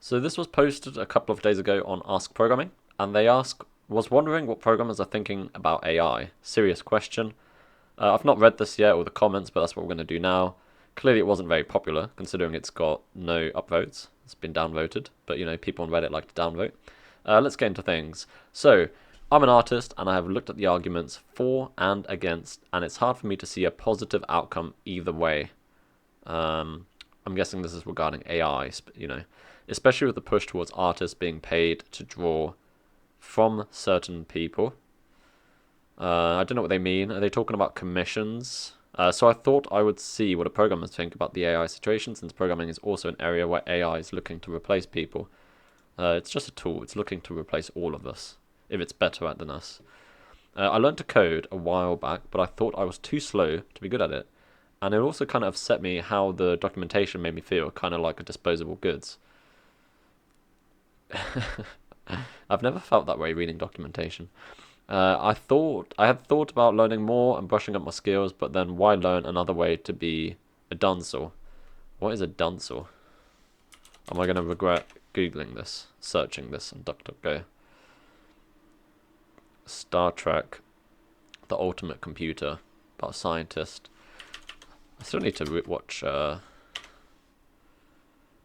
So this was posted a couple of days ago on Ask Programming, and they was wondering what programmers are thinking about AI. Serious question. I've not read this yet or the comments, but that's what we're going to do now. Clearly, it wasn't very popular, considering it's got no upvotes. It's been downvoted, but people on Reddit like to downvote. Let's get into things. So, I'm an artist, and I have looked at the arguments for and against, and it's hard for me to see a positive outcome either way. I'm guessing this is regarding AI, especially with the push towards artists being paid to draw from certain people. I don't know what they mean. Are they talking about commissions? So I thought I would see what the programmers think about the AI situation, since programming is also an area where AI is looking to replace people. It's just a tool. It's looking to replace all of us, if it's better at than us. I learned to code a while back, but I thought I was too slow to be good at it. And it also kind of upset me how the documentation made me feel, kind of like a disposable goods. I've never felt that way reading documentation. I had thought about learning more and brushing up my skills, but then why learn another way to be a dunce? What is a dunce? Am I going to regret Googling this, searching this on DuckDuckGo? Star Trek, The Ultimate Computer, about a scientist. I still need to watch.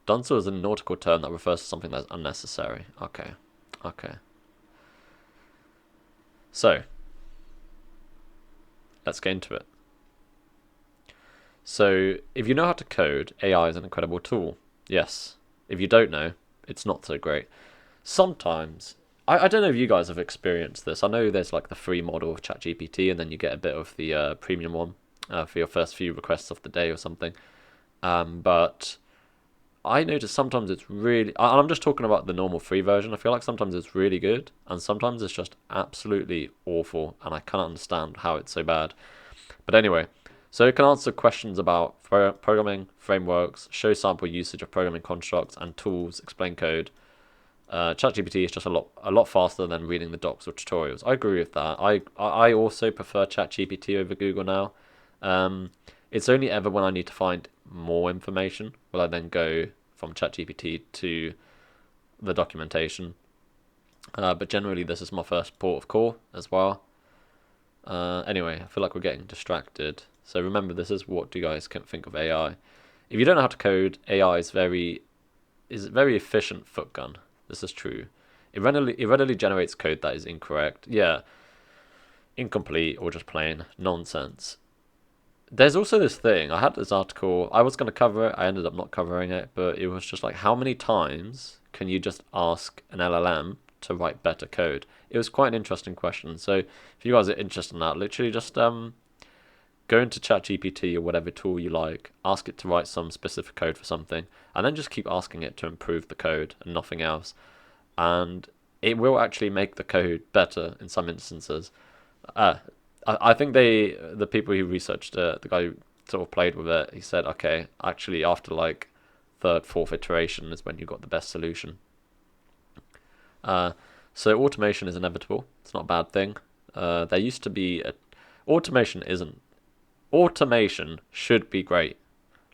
Dunce is a nautical term that refers to something that's unnecessary. Okay. So, let's get into it. So, if you know how to code, AI is an incredible tool. Yes. If you don't know, it's not so great. Sometimes, I don't know if you guys have experienced this. I know there's like the free model of ChatGPT, and then you get a bit of the premium one for your first few requests of the day or something. But I notice sometimes it's really, and I'm just talking about the normal free version. I feel like sometimes it's really good, and sometimes it's just absolutely awful, and I can't understand how it's so bad. But anyway, so it can answer questions about programming, frameworks, show sample usage of programming constructs and tools, explain code. ChatGPT is just a lot faster than reading the docs or tutorials. I agree with that. I also prefer ChatGPT over Google now. It's only ever when I need to find more information will I then go from ChatGPT to the documentation. But generally, this is my first port of call as well. Anyway, I feel like we're getting distracted. So remember, this is what do you guys think of AI. If you don't know how to code, AI is very efficient foot gun. This is true. It readily generates code that is incorrect. Yeah, incomplete or just plain nonsense. There's also this thing. I had this article. I was going to cover it. I ended up not covering it, but it was just like, how many times can you just ask an LLM to write better code? It was quite an interesting question. So if you guys are interested in that, literally just go into ChatGPT or whatever tool you like, ask it to write some specific code for something, and then just keep asking it to improve the code and nothing else. And it will actually make the code better in some instances. I think the people who researched it, the guy who sort of played with it, he said, okay, actually after like third, fourth iteration is when you got the best solution. So automation is inevitable. It's not a bad thing. There used to be automation isn't. Automation should be great.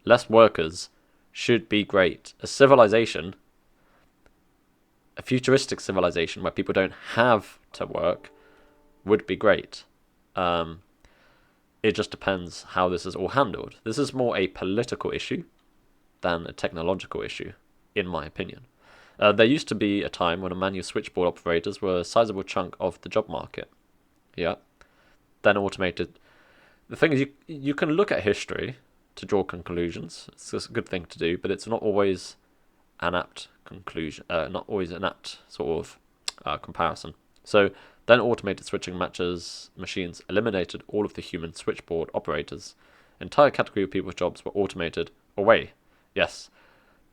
Less workers should be great. A futuristic civilization where people don't have to work would be great. It just depends how this is all handled. This is more a political issue than a technological issue, in my opinion. There used to be a time when manual switchboard operators were a sizable chunk of the job market. Yeah. Then automated. The thing is, you can look at history to draw conclusions. It's a good thing to do, but it's not always an apt conclusion. Not always an apt sort of comparison. So then automated switching matches machines eliminated all of the human switchboard operators. Entire category of people's jobs were automated away. Yes,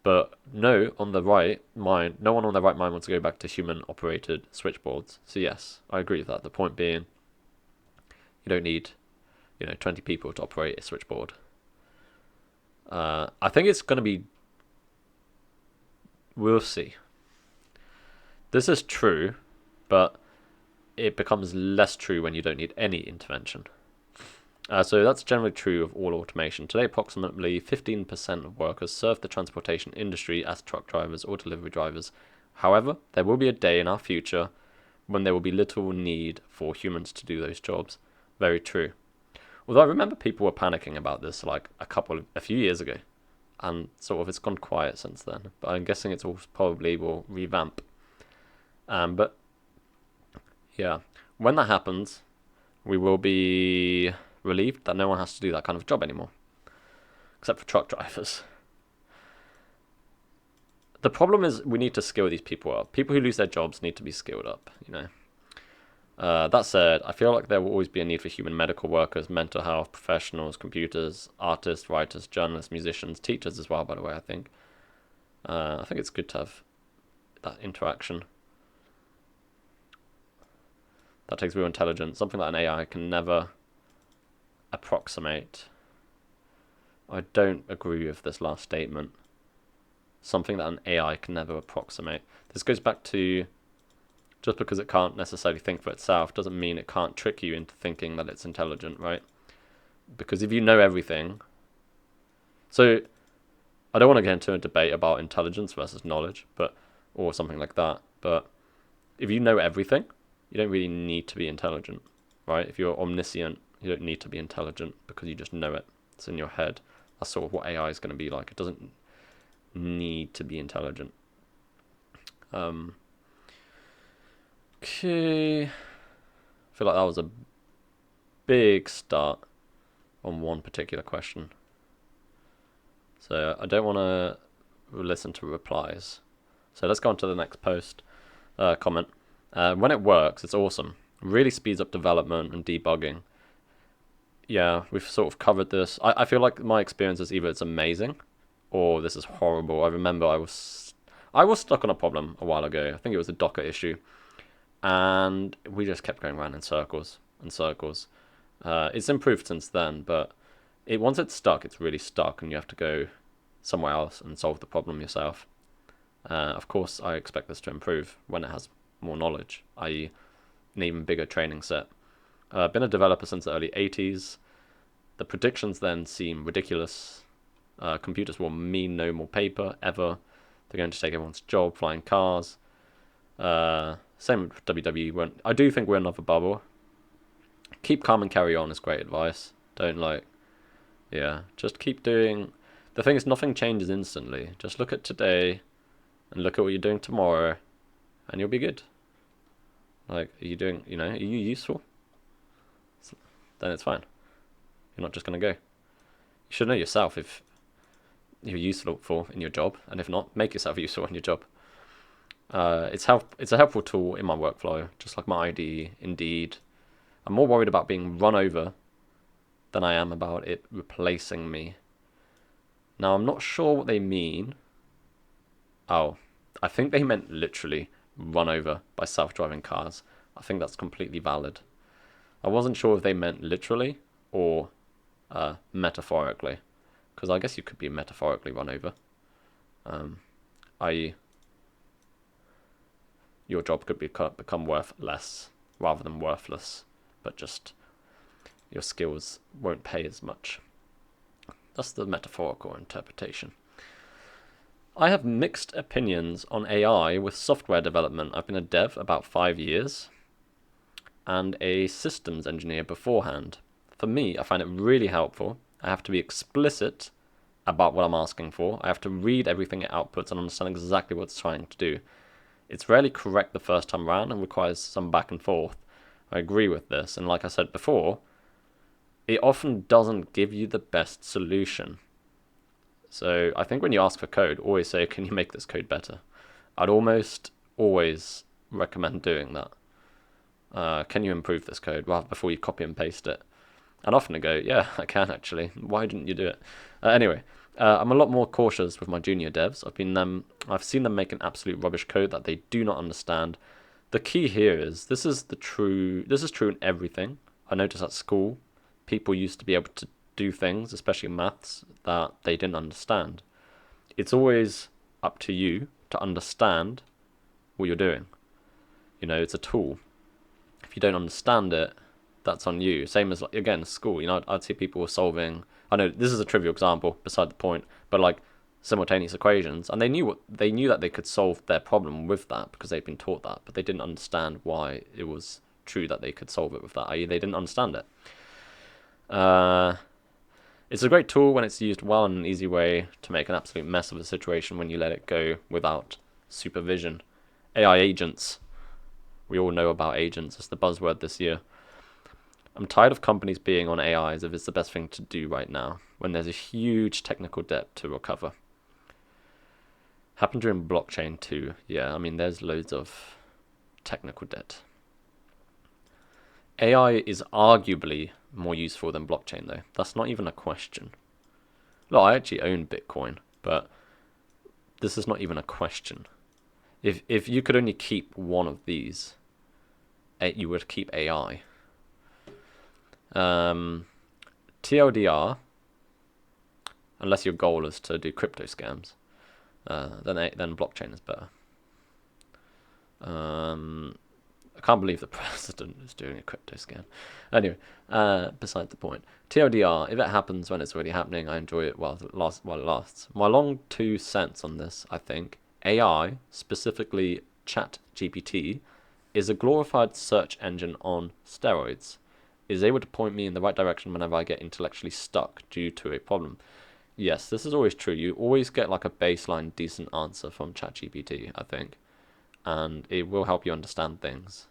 but no one on their right mind wants to go back to human-operated switchboards. So yes, I agree with that. The point being, you don't need 20 people to operate a switchboard. I think it's going to be... We'll see. This is true, but it becomes less true when you don't need any intervention. So that's generally true of all automation. Today, approximately 15% of workers serve the transportation industry as truck drivers or delivery drivers. However, there will be a day in our future when there will be little need for humans to do those jobs. Very true. Although I remember people were panicking about this like a few years ago, and sort of it's gone quiet since then. But I'm guessing it's all probably will revamp. But yeah, when that happens, we will be relieved that no one has to do that kind of job anymore, except for truck drivers. The problem is we need to skill these people up. People who lose their jobs need to be skilled up, you know. That said, I feel like there will always be a need for human medical workers, mental health professionals, computers, artists, writers, journalists, musicians, teachers as well, by the way, I think. I think it's good to have that interaction. That takes real intelligence, something that an AI can never approximate. I don't agree with this last statement. Something that an AI can never approximate. This goes back to just because it can't necessarily think for itself doesn't mean it can't trick you into thinking that it's intelligent, right? Because if you know everything... So, I don't want to get into a debate about intelligence versus knowledge, or something like that, but if you know everything, you don't really need to be intelligent, right? If you're omniscient, you don't need to be intelligent because you just know it. It's in your head. That's sort of what AI is going to be like. It doesn't need to be intelligent. Okay. I feel like that was a big start on one particular question. So I don't want to listen to replies. So let's go on to the next comment. When it works, it's awesome. Really speeds up development and debugging. Yeah, we've sort of covered this. I feel like my experience is either it's amazing or this is horrible. I remember I was stuck on a problem a while ago. I think it was a Docker issue. And we just kept going around in circles and circles. It's improved since then, but once it's stuck, it's really stuck, and you have to go somewhere else and solve the problem yourself. Of course, I expect this to improve when it has more knowledge, i.e. an even bigger training set. Been a developer since the early 80s. The predictions then seem ridiculous. Computers will mean no more paper, ever. They're going to take everyone's job, flying cars. Same with WWE. I do think we're another bubble. Keep calm and carry on is great advice. Just keep doing. The thing is, nothing changes instantly. Just look at today and look at what you're doing tomorrow, and you'll be good. Like, are you useful? Then it's fine. You're not just going to go. You should know yourself if you're useful in your job, and if not, make yourself useful in your job. It's a helpful tool in my workflow, just like my ID, Indeed. I'm more worried about being run over than I am about it replacing me. Now, I'm not sure what they mean. Oh, I think they meant literally run over by self-driving cars. I think that's completely valid. I wasn't sure if they meant literally or metaphorically, because I guess you could be metaphorically run over, i.e. your job could become worth less rather than worthless, but just your skills won't pay as much. That's the metaphorical interpretation. I have mixed opinions on AI with software development. I've been a dev about 5 years and a systems engineer beforehand. For me, I find it really helpful. I have to be explicit about what I'm asking for. I have to read everything it outputs and understand exactly what it's trying to do. It's rarely correct the first time around and requires some back and forth. I agree with this, and like I said before, it often doesn't give you the best solution. So I think when you ask for code, always say, can you make this code better? I'd almost always recommend doing that. Can you improve this code rather before you copy and paste it? And often I go, yeah, I can actually. Why didn't you do it? Anyway, I'm a lot more cautious with my junior devs. I've seen them make an absolute rubbish code that they do not understand. The key here is this is true in everything. I noticed at school, people used to be able to do things, especially maths, that they didn't understand. It's always up to you to understand what you're doing. It's a tool. If you don't understand it, that's on you. Same as, like, again, school. You know, I'd see people solving. I know this is a trivial example, beside the point, but like simultaneous equations, and they knew that they could solve their problem with that because they'd been taught that, but they didn't understand why it was true that they could solve it with that. I.e., they didn't understand it. It's a great tool when it's used well and an easy way to make an absolute mess of a situation when you let it go without supervision. AI agents. We all know about agents. It's the buzzword this year. I'm tired of companies being on AI as if it's the best thing to do right now, when there's a huge technical debt to recover. Happened during blockchain too. Yeah, I mean, there's loads of technical debt. AI is arguably more useful than blockchain, though. That's not even a question. Look, I actually own Bitcoin, but this is not even a question. If you could only keep one of these, you would keep AI. TLDR, unless your goal is to do crypto scams, then blockchain is better. I can't believe the president is doing a crypto scam. Anyway, beside the point. TLDR, if it happens when it's already happening, I enjoy it while it lasts. My long 2 cents on this, I think, AI, specifically ChatGPT, is a glorified search engine on steroids. It is able to point me in the right direction whenever I get intellectually stuck due to a problem. Yes, this is always true. You always get like a baseline decent answer from ChatGPT, I think. And it will help you understand things.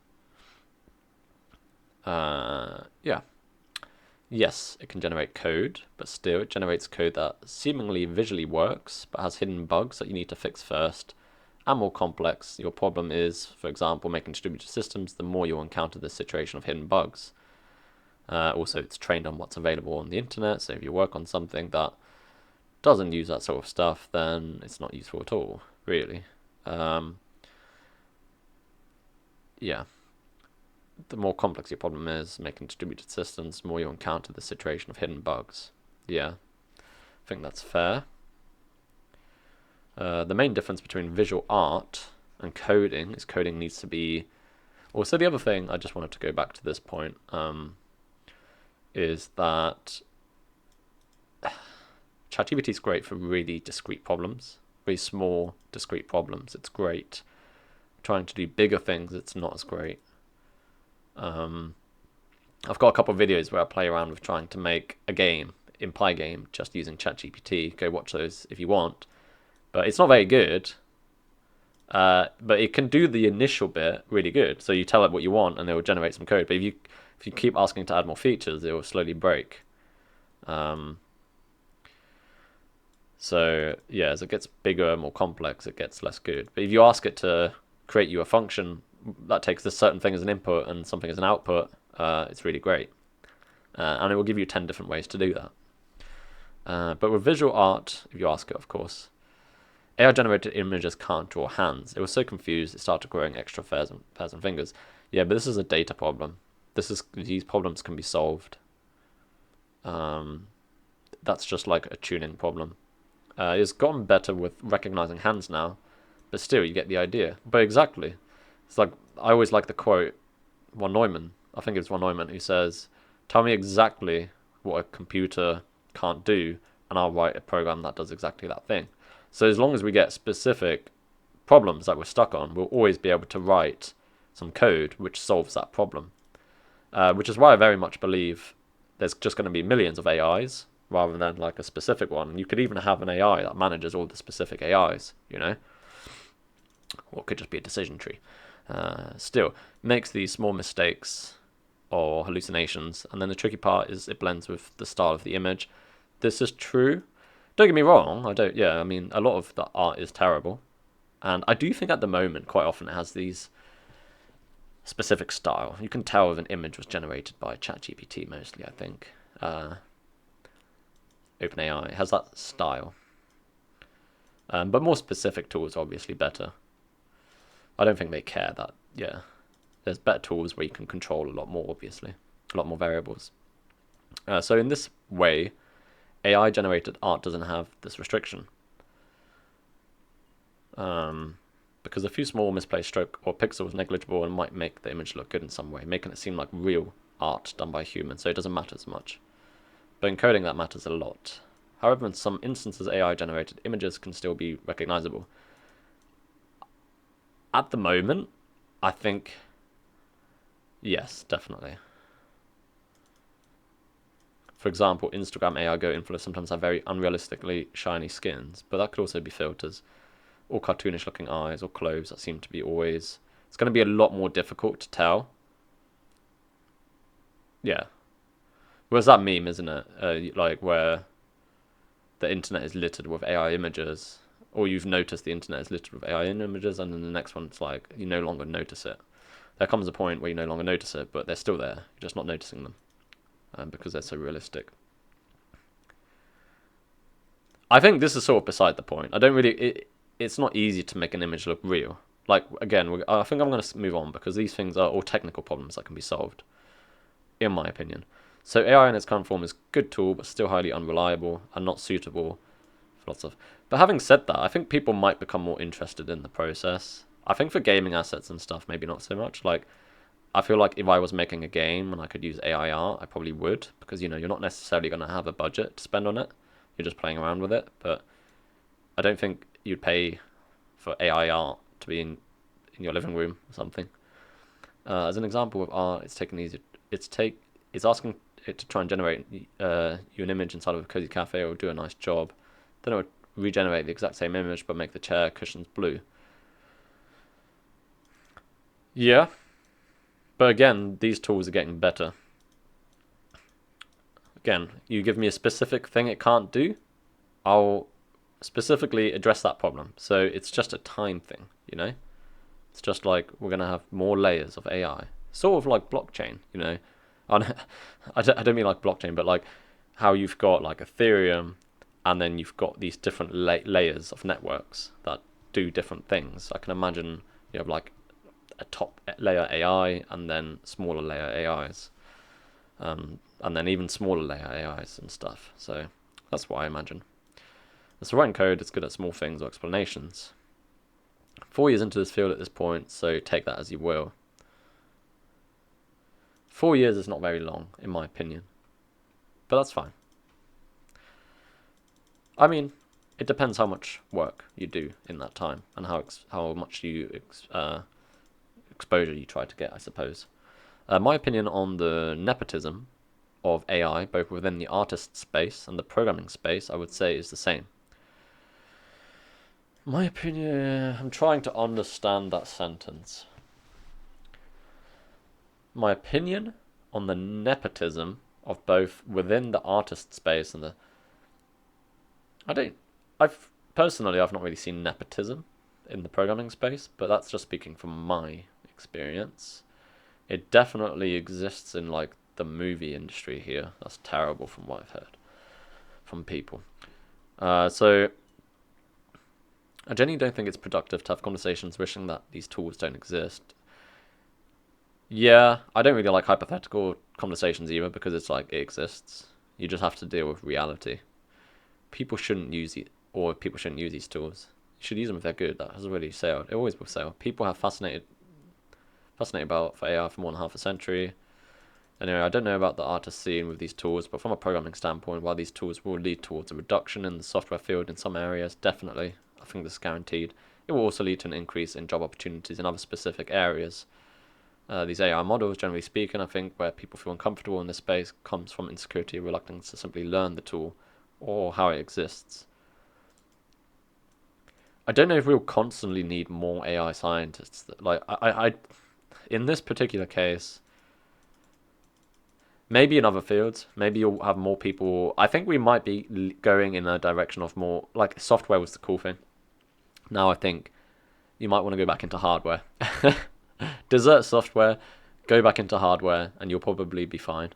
Yeah. Yes, it can generate code, but still it generates code that seemingly visually works, but has hidden bugs that you need to fix first. And more complex your problem is, for example, making distributed systems, the more you'll encounter this situation of hidden bugs. Also, it's trained on what's available on the internet, so if you work on something that doesn't use that sort of stuff, then it's not useful at all, really. Yeah. The more complex your problem is, making distributed systems, the more you encounter the situation of hidden bugs. Yeah, I think that's fair. The main difference between visual art and coding is coding needs to be... Also, the other thing, I just wanted to go back to this point, is that ChatGPT is great for really discrete problems, really small, discrete problems. It's great. Trying to do bigger things, it's not as great. I've got a couple of videos where I play around with trying to make a game, imply game, just using ChatGPT. Go watch those if you want. But it's not very good. But it can do the initial bit really good. So you tell it what you want and it will generate some code. But if you keep asking to add more features, it will slowly break. So yeah, as it gets bigger, more complex, it gets less good. But if you ask it to create you a function that takes this certain thing as an input and something as an output, it's really great. And it will give you 10 different ways to do that. But with visual art, if you ask it, of course, AI-generated images can't draw hands. It was so confused, it started growing extra fairs and fingers. Yeah, but this is a data problem. These problems can be solved. That's just like a tuning problem. It's gotten better with recognizing hands now, but still, you get the idea. But exactly. It's like, I always like the quote, von Neumann, I think it's von Neumann, who says, tell me exactly what a computer can't do, and I'll write a program that does exactly that thing. So as long as we get specific problems that we're stuck on, we'll always be able to write some code which solves that problem. Which is why I very much believe there's just going to be millions of AIs, rather than like a specific one. And you could even have an AI that manages all the specific AIs, you know? Or it could just be a decision tree. Still, makes these small mistakes or hallucinations, and then the tricky part is it blends with the style of the image. This is true. Don't get me wrong, I mean, a lot of the art is terrible, and I do think at the moment, quite often it has these specific style. You can tell if an image was generated by ChatGPT mostly, I think. OpenAI, it has that style. But more specific tools are obviously better. I don't think they care that, yeah. There's better tools where you can control a lot more, obviously. A lot more variables. So in this way, AI-generated art doesn't have this restriction. Because a few small misplaced stroke or pixels negligible and might make the image look good in some way, making it seem like real art done by humans, so it doesn't matter as much. But encoding that matters a lot. However, in some instances, AI-generated images can still be recognizable. At the moment, I think, yes, definitely. For example, Instagram AI Go influencers sometimes have very unrealistically shiny skins, but that could also be filters, or cartoonish looking eyes, or clothes that seem to be always... It's going to be a lot more difficult to tell. Yeah. Where's that meme, isn't it? Like where the internet is littered with AI images, or you've noticed the internet is littered with AI images, and then the next one it's like you no longer notice it. There comes a point where you no longer notice it, but they're still there. You're just not noticing them because they're so realistic. I think this is sort of beside the point. I don't really... It's not easy to make an image look real. Like, again, I think I'm going to move on because these things are all technical problems that can be solved, in my opinion. So AI in its current form is a good tool, but still highly unreliable and not suitable for lots of... But having said that, I think people might become more interested in the process. I think for gaming assets and stuff, maybe not so much. Like, I feel like if I was making a game and I could use AI art, I probably would, because, you know, you're not necessarily going to have a budget to spend on it. You're just playing around with it, but I don't think you'd pay for AI art to be in your living room or something. As an example of art, it's asking it to try and generate you an image inside of a cozy cafe or do a nice job. Then it would regenerate the exact same image but make the chair cushions blue. Yeah, but again, these tools are getting better. Again, you give me a specific thing it can't do, I'll specifically address that problem. So it's just a time thing, you know? It's just like we're going to have more layers of AI. Sort of like blockchain, you know? I don't mean like blockchain, but like how you've got like Ethereum and then you've got these different layers of networks that do different things. I can imagine you have like a top layer AI and then smaller layer AIs. And then even smaller layer AIs and stuff. So that's what I imagine. So writing code is good at small things or explanations. 4 years into this field at this point, so take that as you will. 4 years is not very long, in my opinion. But that's fine. I mean, it depends how much work you do in that time and how much exposure you try to get, I suppose. My opinion on the nepotism of AI, both within the artist space and the programming space, I would say is the same. My opinion... I'm trying to understand that sentence. My opinion on the nepotism of both within the artist space and the... I've not really seen nepotism in the programming space, but that's just speaking from my experience. It definitely exists in like the movie industry here. That's terrible from what I've heard from people. So I genuinely don't think it's productive to have conversations wishing that these tools don't exist. Yeah, I don't really like hypothetical conversations either because it's like it exists. You just have to deal with reality. People shouldn't use these tools. You should use them if they're good. That has already sailed. It always will sail. People have fascinated about for AI for more than half a century. Anyway, I don't know about the artist scene with these tools, but from a programming standpoint, while these tools will lead towards a reduction in the software field in some areas, definitely, I think this is guaranteed. It will also lead to an increase in job opportunities in other specific areas. These AI models, generally speaking, I think where people feel uncomfortable in this space comes from insecurity, reluctance to simply learn the tool or how it exists. I don't know if we'll constantly need more AI scientists. Like, I in this particular case, maybe in other fields, maybe you'll have more people. I think we might be going in a direction of more, like software was the cool thing. Now I think you might want to go back into hardware. Desert software, go back into hardware, and you'll probably be fine.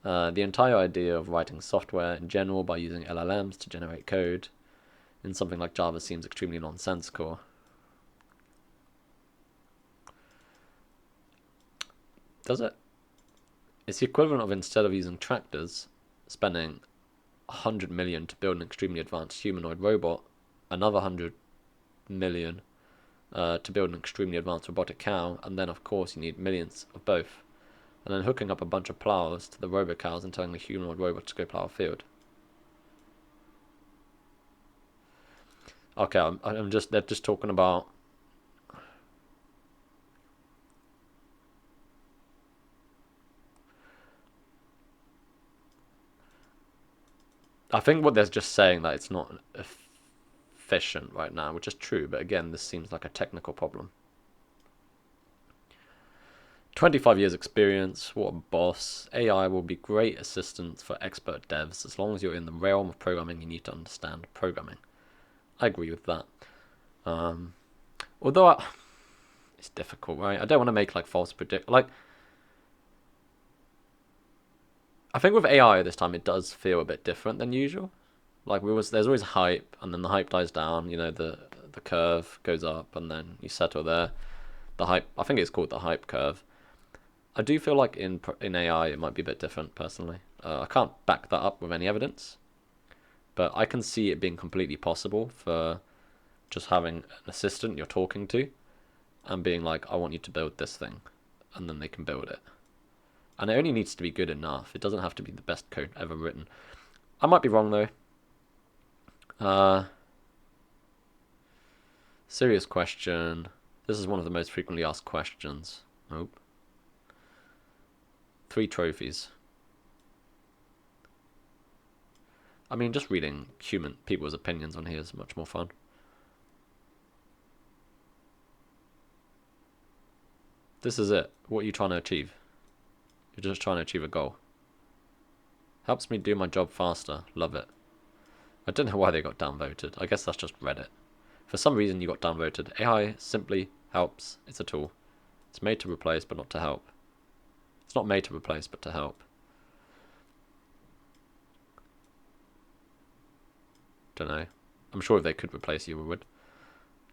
The entire idea of writing software in general by using LLMs to generate code in something like Java seems extremely nonsensical. Does it? It's the equivalent of, instead of using tractors, spending 100 million to build an extremely advanced humanoid robot, another 100 million to build an extremely advanced robotic cow, and then of course you need millions of both. and then hooking up a bunch of plows to the robocows and telling the humanoid robot to go plow a field. Okay, they're just talking about. I think what they're just saying that it's not efficient right now, which is true, but again, this seems like a technical problem. 25 years experience, what a boss. AI will be great assistance for expert devs. As long as you're in the realm of programming, you need to understand programming. I agree with that. Although it's difficult, right? I don't want to make like false predict. Like, I think with AI this time, it does feel a bit different than usual. Like there's always hype, and then the hype dies down. You know, the curve goes up, and then you settle there. The hype, I think it's called the hype curve. I do feel like in AI it might be a bit different personally. I can't back that up with any evidence, but I can see it being completely possible for just having an assistant you're talking to and being like, I want you to build this thing, and then they can build it. And it only needs to be good enough. It doesn't have to be the best code ever written. I might be wrong though. Serious question. This is one of the most frequently asked questions. Nope. 3 trophies. I mean, just reading people's opinions on here is much more fun. This is it. What are you trying to achieve? You're just trying to achieve a goal. Helps me do my job faster. Love it. I don't know why they got downvoted. I guess that's just Reddit. For some reason you got downvoted. AI simply helps. It's a tool. It's made to replace, but not to help. It's not made to replace, but to help. Don't know. I'm sure if they could replace you, we would.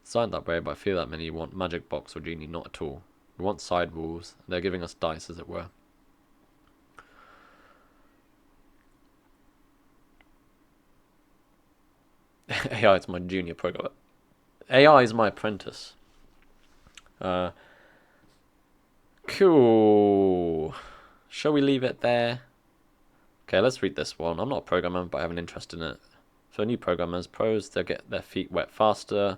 Designed that way, but I feel that many want magic box or genie, not at all. We want side rules. They're giving us dice, as it were. AI is my junior programmer. AI is my apprentice. Cool. Shall we leave it there? Okay, let's read this one. I'm not a programmer, but I have an interest in it. For new programmers, pros, they'll get their feet wet faster.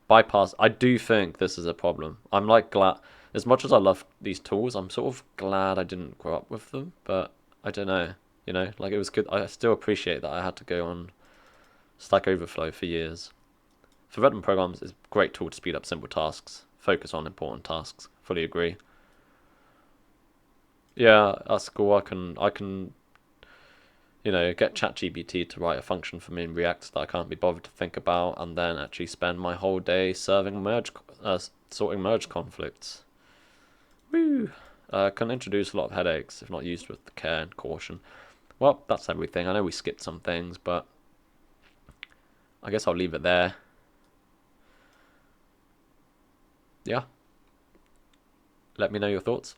Bypass. I do think this is a problem. I'm like glad, as much as I love these tools, I'm sort of glad I didn't grow up with them, but I don't know. You know, like it was good. I still appreciate that I had to go on Stack Overflow for years. For written programs, it's a great tool to speed up simple tasks, focus on important tasks. Fully agree. Yeah, that's cool. I can, get ChatGPT to write a function for me in React that I can't be bothered to think about, and then actually spend my whole day sorting merge conflicts. Woo! Can introduce a lot of headaches if not used with care and caution. Well, that's everything. I know we skipped some things, but I guess I'll leave it there. Yeah. Let me know your thoughts.